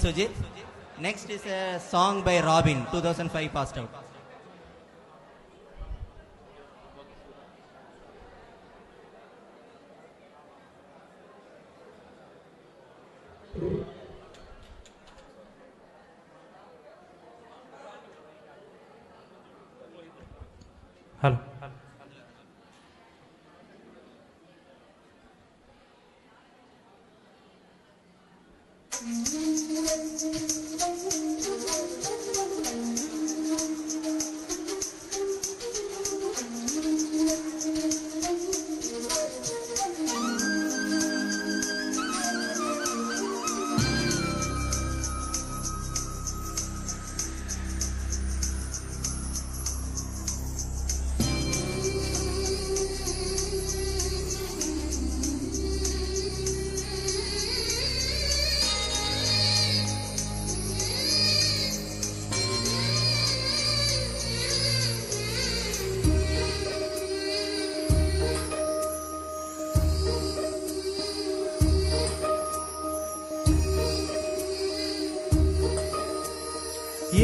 Sujit. Next is a song by Robin, 2005 passed out. Hello.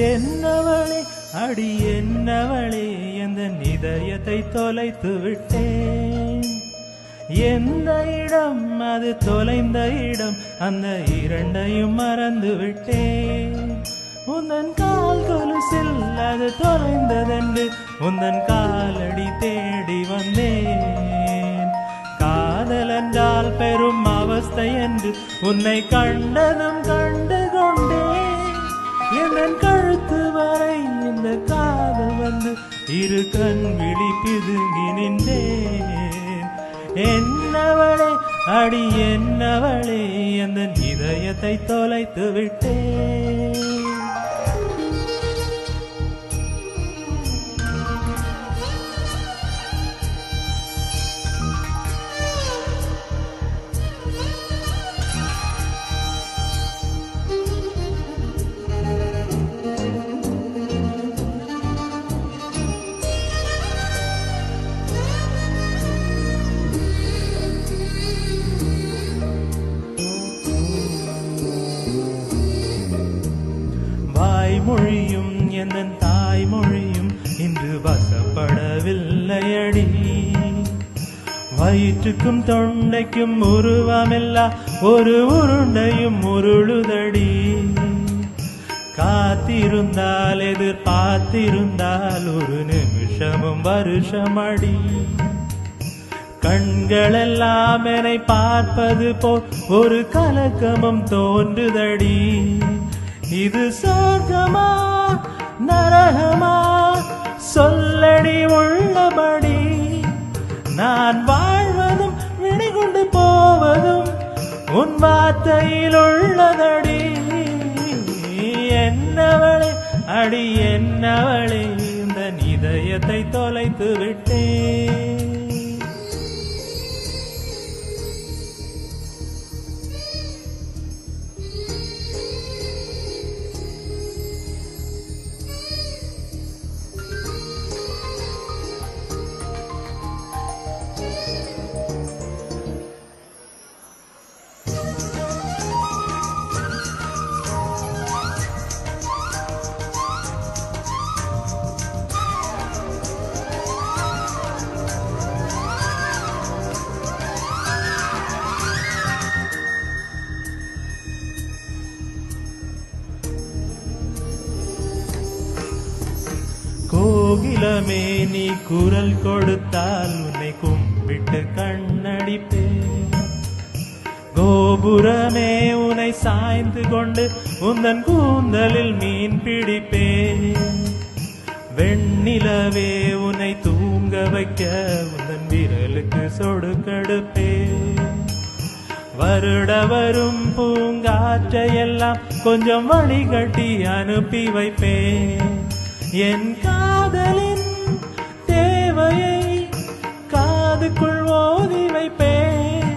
Ennavale அடி என்னவளே எந்த இதயத்தை தொலைத்து விட்டேன். எந்த இடம் அது தொலைந்த இடம், அந்த இரண்டையும் மறந்து விட்டேன். உந்தன் கால் கொலுசில் அது தொலைந்ததென்று உந்தன் காலடி தேடி வந்தேன். காதல் என்றால் பெரும் அவஸ்தை என்று உன்னை கண்டதும் கண்டு கொண்டேன். என் கழுத்து வரை இந்த காதல் வந்து இரு கண் விழி பிதுங்கி நின்றேன். என்னவளே அடி என்னவளே எந்த இதயத்தை தொலைத்து விட்டேன். மொழியும் என் தாய்மொழியும் இன்று வசப்படவில்லையடி. வயிற்றுக்கும் தொண்டைக்கும் உருவமில்லா ஒரு உருண்டையும் உருளுதடி. காத்திருந்தால் எதிர்பார்த்திருந்தால் ஒரு நிமிஷமும் வருஷமடி. கண்களெல்லாம் என்னை பார்ப்பது போல் ஒரு கலக்கமும் தோன்றுதடி. இது சொர்க்கமா நரகமா சொல்லடி உள்ளபடி. நான் வாழ்வதும் விழிகொண்டு போவதும் உன் வார்த்தையில் உள்ளதடி. என்னவளே அடி என்னவளே இந்த இதயத்தை தொலைத்து விட்டேன். கோகிலமே நீ குரல் கொடுத்தால் உன்னை கும்பிட்டு கண்ணடிப்பேன். கோபுரமே உன்னை சாய்ந்து கொண்டு உந்தன் கூந்தலில் மீன் பிடிப்பேன். வெண்ணிலவே உன்னை தூங்க வைக்க உந்தன் விரலுக்கு சொடுக்கெடுப்பேன். வருட வரும் பூங்காற்றையெல்லாம் கொஞ்சம் வழிகட்டி அனுப்பி வைப்பேன். என் காதலின் தேவையை காதுக்குள் ஓதி வைப்பேன்.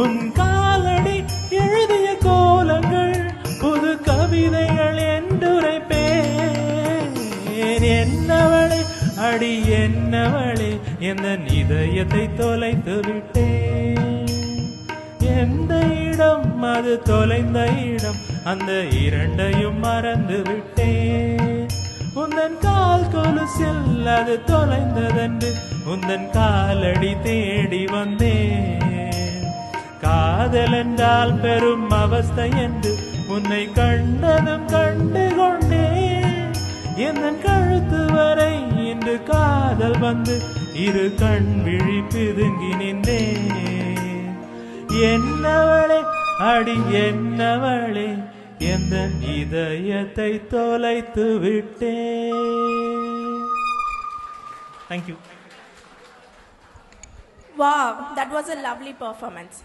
உன் காலடி எழுதிய கோலங்கள் புது கவிதைகள் என்றுரைப்பேன். என்னவளே அடி என்னவளே எந்த இதயத்தை தொலைத்து விட்டேன். எந்த இடம் அது தொலைந்த இடம், அந்த இரண்டையும் மறந்து விட்டேன். உந்தன் கால் கொலுசில் அது தொலைந்ததென்று உந்தன் காலடி தேடி வந்தேன். காதல் என்றால் பெரும் அவஸ்தை என்று உன்னை கண்டதும் கண்டு கொண்டேன். என் கழுத்து வரை இன்று காதல் வந்து இரு கண் விழி பிதுங்கி நின்றேன். என்னவளே அடி என்னவளே எந்த இதயத்தை தொலைத்து விட்டேன். Thank you. Wow, that was a lovely performance.